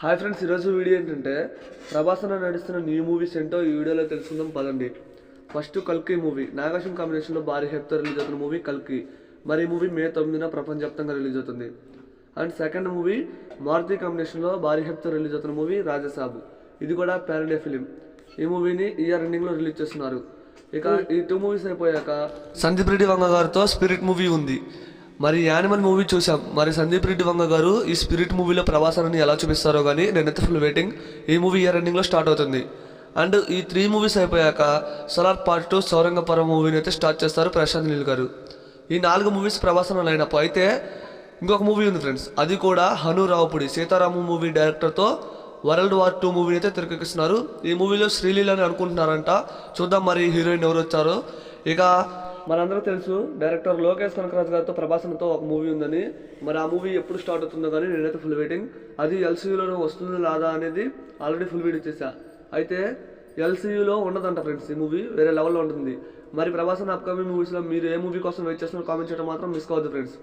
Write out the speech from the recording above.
Hi friends, ఈరోజు video ఏంటంటే ప్రభాస్ అన్న నడుస్తున్న న్యూ మూవీస్ ఏంటో ఈ వీడియోలో తెలుసుకుందాం పదండి. ఫస్ట్ కల్కి మూవీ నాగార్జున కాంబినేషన్లో భారీ హైప్తో రిలీజ్ అవుతున్న మూవీ కల్కి. మరి ఈ మూవీ మే 9న ప్రపంచవ్యాప్తంగా రిలీజ్ అవుతుంది. అండ్ సెకండ్ మూవీ మారుతి కాంబినేషన్లో భారీ హైప్తో రిలీజ్ అవుతున్న మూవీ రాజసాబు. ఇది కూడా పాన్ ఇండియా ఫిలిం. ఈ మూవీని ఇయర్ ఎండింగ్లో రిలీజ్ చేస్తున్నారు. ఇక ఈ 2 మూవీస్ అయిపోయాక సందీప్ రెడ్డి వంగ గారితో స్పిరిట్ మూవీ ఉంది. మరి యానిమల్ మూవీ చూసాం. మరి సందీప్ రెడ్డి వంగ గారు ఈ స్పిరిట్ మూవీలో ప్రభాసాన్ని ఎలా చూపిస్తారో కానీ నేనైతే ఫుల్ వెయిటింగ్. ఈ మూవీ ఇయర్ ఎండింగ్లో స్టార్ట్ అవుతుంది. అండ్ ఈ 3 మూవీస్ అయిపోయాక సలార్ పార్ట్ 2 సౌరంగపురం మూవీని అయితే స్టార్ట్ చేస్తారు ప్రశాంత్ నీల్ గారు. ఈ 4 మూవీస్ ప్రభాసన లైనప్. అయితే ఇంకొక మూవీ ఉంది ఫ్రెండ్స్, అది కూడా హను రావుపుడి సీతారాము మూవీ డైరెక్టర్తో వరల్డ్ వార్ 2 మూవీని అయితే తెరకెక్కిస్తున్నారు. ఈ మూవీలో శ్రీలీల అని అనుకుంటున్నారంట. చూద్దాం మరి హీరోయిన్ ఎవరు వచ్చారో. ఇక మనందరూ తెలుసు డైరెక్టర్ లోకేష్ కనకరాజ్ గారితో ప్రభాసనతో ఒక మూవీ ఉందని. మరి ఆ మూవీ ఎప్పుడు స్టార్ట్ అవుతుందో కానీ నేనైతే ఫుల్ వెయిటింగ్. అది ఎల్సీయూలో వస్తుందో లేదా అనేది ఆల్రెడీ ఫుల్ వీడియో చేశా. అయితే ఎల్సీయూలో ఉండదంట ఫ్రెండ్స్, ఈ మూవీ వేరే లెవెల్లో ఉంటుంది. మరి ప్రభాసన అప్కమింగ్ మూవీస్లో మీరు ఏ మూవీ కోసం వెయిట్ చేస్తున్నారో కామెంట్ చేయడం మాత్రం మిస్ కావద్దు ఫ్రెండ్స్.